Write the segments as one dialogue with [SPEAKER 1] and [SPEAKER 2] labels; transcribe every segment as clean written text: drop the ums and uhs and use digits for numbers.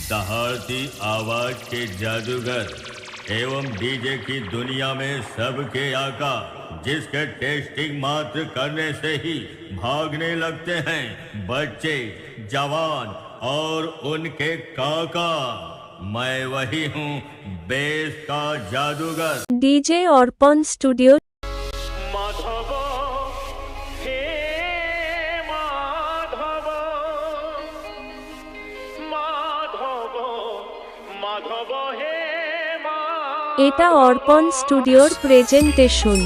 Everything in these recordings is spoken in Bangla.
[SPEAKER 1] दहाड़ती आवाज के जादूगर एवं डीजे की दुनिया में सबके आका, जिसके टेस्टिंग मात्र करने से ही भागने लगते हैं बच्चे, जवान और उनके काका। मैं वही हूँ बेस का जादूगर
[SPEAKER 2] डीजे अर्पण स्टूडियो।
[SPEAKER 3] माधव हे माधव माधव माधव हे
[SPEAKER 2] এটা অর্পণ স্টুডিওর প্রেজেন্টেশন।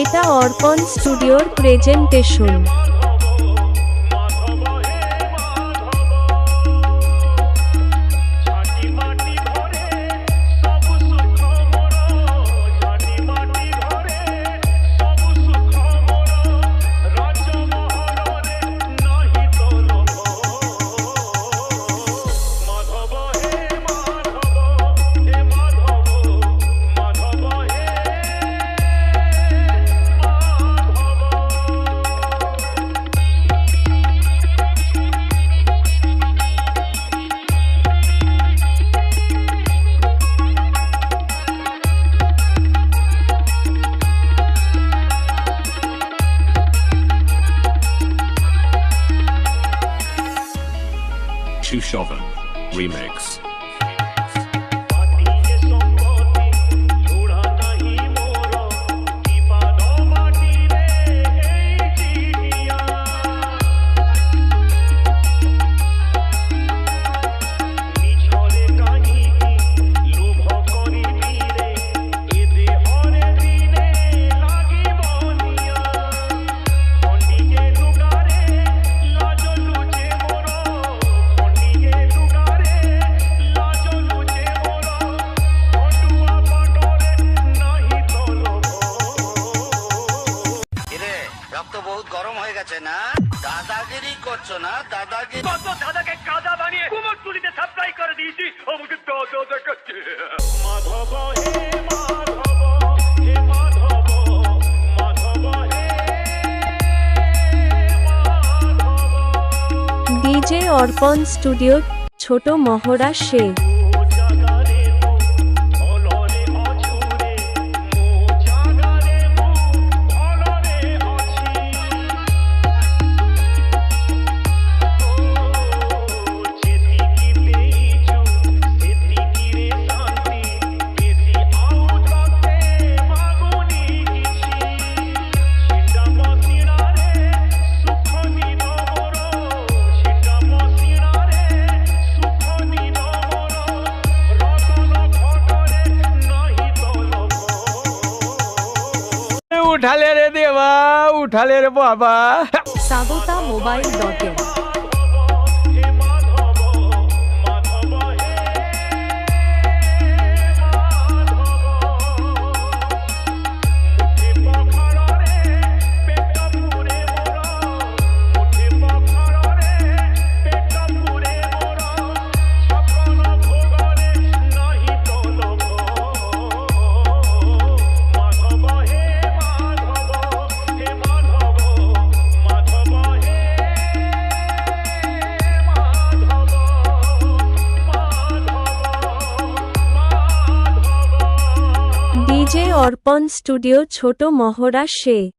[SPEAKER 2] এটা অর্পণ স্টুডিওর প্রেজেন্টেশন।
[SPEAKER 4] Chushovan Remix.
[SPEAKER 5] बहुत गरम हो गए ना दादागिरी করছো না দাদাগিরি
[SPEAKER 3] কত দাদাকে কাদা বানিয়ে কুমোরটুলিতে সাপ্লাই করে দিয়েছি আমাকে দাদা দেখাচ্ছে মাধব হে মাধব হে মাধব মাধব হে মাধব
[SPEAKER 2] ডিজে অর্পণ স্টুডিও, ছোট মহড়া সে।
[SPEAKER 6] उठाले रे देवा, उठाले रे बाबा।
[SPEAKER 2] সাগতা মোবাইল.in। ডিজে অর্পণ স্টুডিও, ছোট মহড়া সে।